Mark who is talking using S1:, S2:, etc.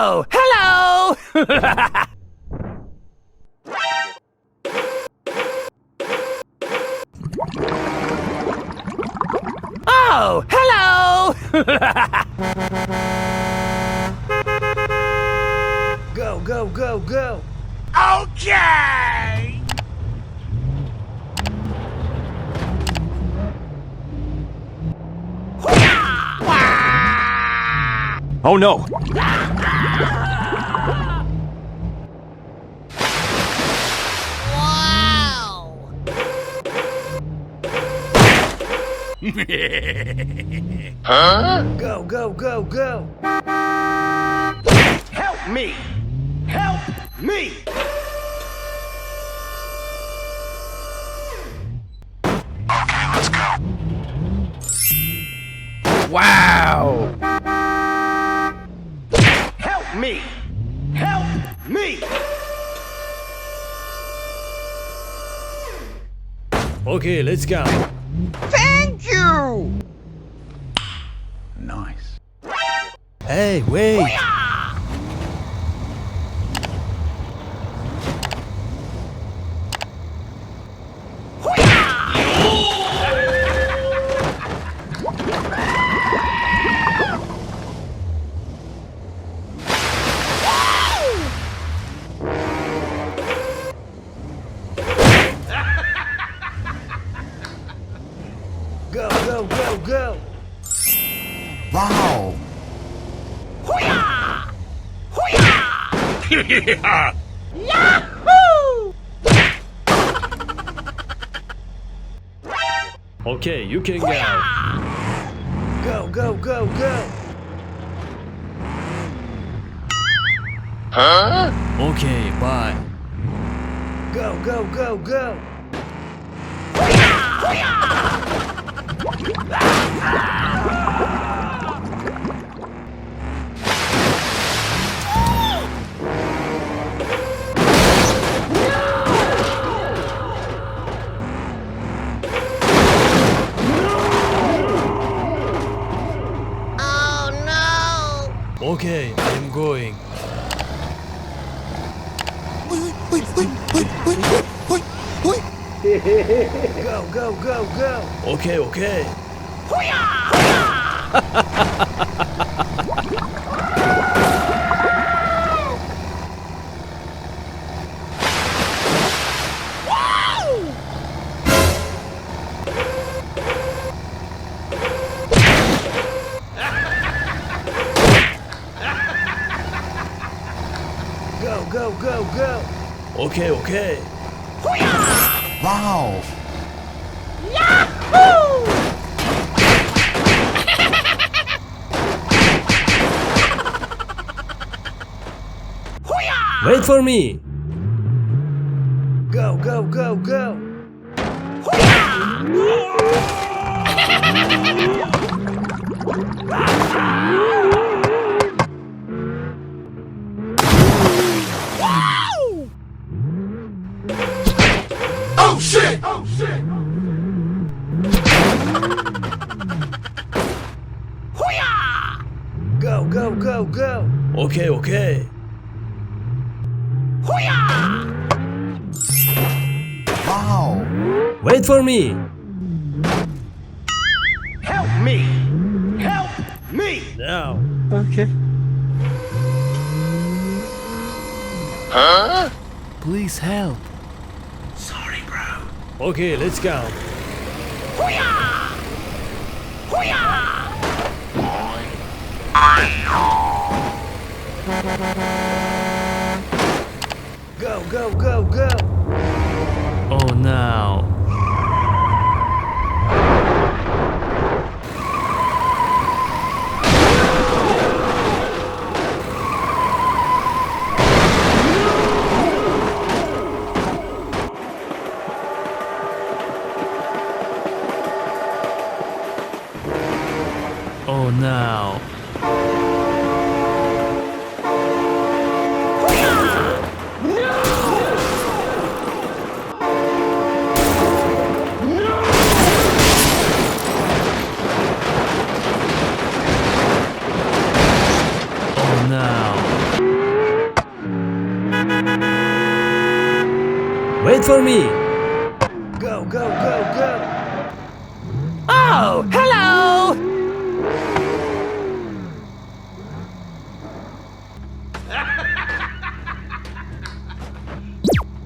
S1: Oh, hello! Oh, hello! Go, go, go, go! Okay!
S2: Oh no!
S1: Huh? Go, go, go, go! Help me! Help me!
S3: Okay, let's go.
S2: Wow!
S1: Help me! Help me!
S2: Okay, let's go.
S4: Thank you!
S3: Nice.
S2: Hey, wait!
S1: Go, go, go, go!
S3: Wow.
S1: Yahoo!
S2: Okay, you can go.
S1: Go, go, go, go!
S2: Okay, bye.
S1: Go, go, go, go!
S2: Okay, I'm going.
S1: Go, go, go, go!
S2: Okay, okay.
S1: Go, go, go, go!
S2: Okay, okay.
S3: Wow.
S2: Wait for me.
S1: Go, go, go, go!
S3: Oh shit! Oh shit!
S1: Go, go, go, go!
S2: Okay, okay.
S3: Wow.
S2: Wait for me.
S1: Help me! Help me!
S2: Now.
S4: Okay.
S2: Please help.
S1: Sorry, bro.
S2: Okay, let's go.
S1: Go, go, go, go!
S2: Oh no. Oh no. Oh no. Wait for me.
S1: Go, go, go, go. Oh, hello!